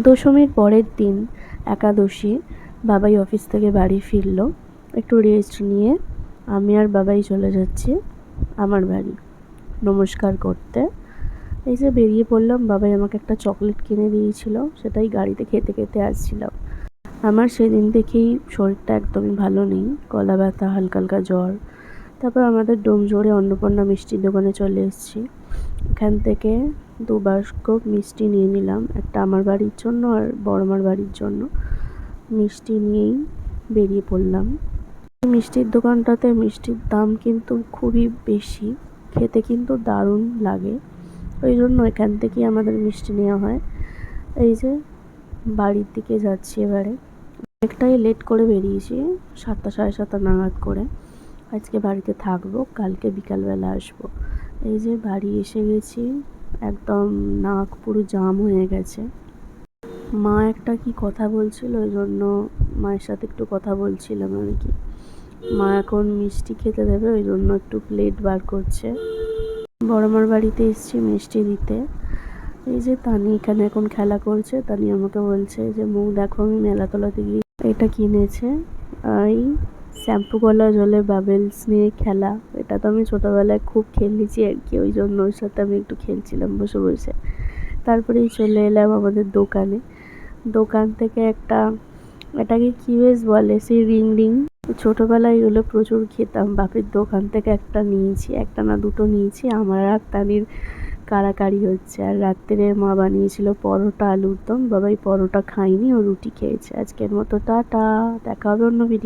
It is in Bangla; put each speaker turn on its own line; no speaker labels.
দশমীর পরের দিন একাদশী বাবাই অফিস থেকে বাড়ি ফিরল। একটু রেস্ট নিয়ে আমি আর বাবাই চলে যাচ্ছি আমার বাড়ি নমস্কার করতে। এই যে বেরিয়ে পড়লাম, বাবাই আমাকে একটা চকলেট কিনে দিয়েছিল, সেটাই গাড়িতে খেতে খেতে আসছিলাম। আমার সেদিন থেকেই শরীরটা একদমই ভালো নেই, গলা ব্যথা, হালকা হালকা জ্বর। তারপর আমাদের ডোমজোড়ে অন্নপূর্ণা মিষ্টির দোকানে চলে এসেছি। এখান থেকে 2 বাস্ক মিষ্টি নিয়ে নিলাম, একটা আমার বাড়ির জন্য আর বড়মার বাড়ির জন্য। মিষ্টি নিয়েই বেরিয়ে পড়লাম। মিষ্টির দোকানটাতে মিষ্টির দাম কিন্তু খুবই বেশি, খেতে কিন্তু দারুণ লাগে, ওই জন্য এখান থেকেই আমাদের মিষ্টি নেওয়া হয়। এই যে বাড়ির দিকে যাচ্ছি এবারে। অনেকটাই লেট করে বেরিয়েছি, 7টা 7:30 নাগাদ করে। আজকে বাড়িতে থাকবো, কালকে বিকালবেলা আসবো। এই যে বাড়ি এসে গেছি, একদম নাক পুরো জাম হয়ে গেছে। মা একটা কি কথা বলছিল, ওই জন্য মায়ের সাথে একটু কথা বলছিলাম আর কি। মা এখন মিষ্টি খেতে দেবে, ওই জন্য একটু প্লেট বার করছে। বড়মার বাড়িতে এসেছি মিষ্টি দিতে। এই যে তানি এখানে এখন খেলা করছে। তানি আমাকে বলছে যে মুখ দেখো, আমি মেলাতলাতে গিয়ে এটা কিনেছে। এই শ্যাম্পু গলা জলে বাবেলস নিয়ে খেলা, এটা তো আমি ছোটোবেলায় খুব খেলেছি আর কি, ওই জন্য ওর সাথে আমি একটু খেলছিলাম বসে বসে। তারপরেই চলে এলাম আমাদের দোকানে। দোকান থেকে এটাকে কি বেশ বলে, সেই রিং। ছোটোবেলায় এগুলো প্রচুর খেতাম, বাপের দোকান থেকে একটা নিয়েছি, একটা না দুটো নিয়েছি। আমার আর তানির কাড়াকাড়ি হচ্ছে। আর রাত্রে মা বানিয়েছিল পরোটা, আলুর দম। বাবাই পরোটা খাইনি, ও রুটি খেয়েছে। আজকের মতো টাটা, দেখা হবে অন্য ভিডিও।